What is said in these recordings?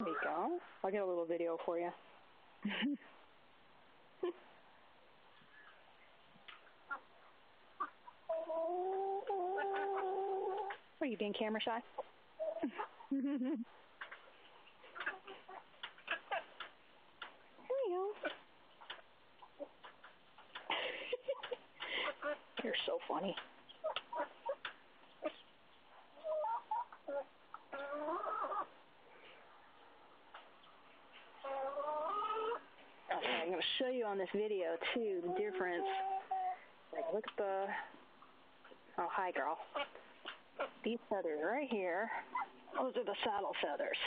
There you go. I'll get a little video for you. Are you being camera shy? There you go. You're so funny. Okay, I'm going to show you on this video, too, the difference. Like, look at the... Oh, hi, girl. These feathers right here, those are the saddle feathers.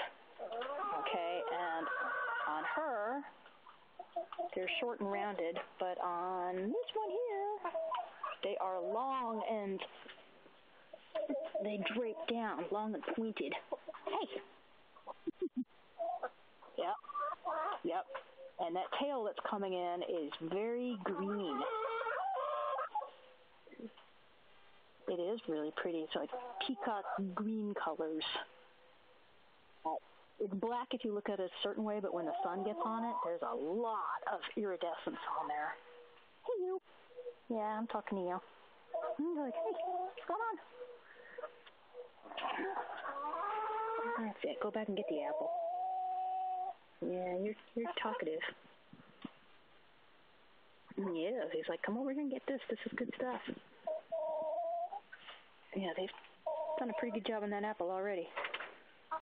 Okay, and on her, they're short and rounded, but on this one here, they are long and they drape down, long and pointed. Hey! Yep. Yep. And that tail that's coming in is very green. It is really pretty. It's like peacock green colors. It's black if you look at it a certain way, but when the sun gets on it, there's a lot of iridescence on there. Hey, you. Yeah, I'm talking to you. I'm like, hey, what's going on? That's it. Go back and get the apple. Yeah, you're talkative. Yeah, he's like, come over here and get this. This is good stuff. Yeah, they've done a pretty good job on that apple already.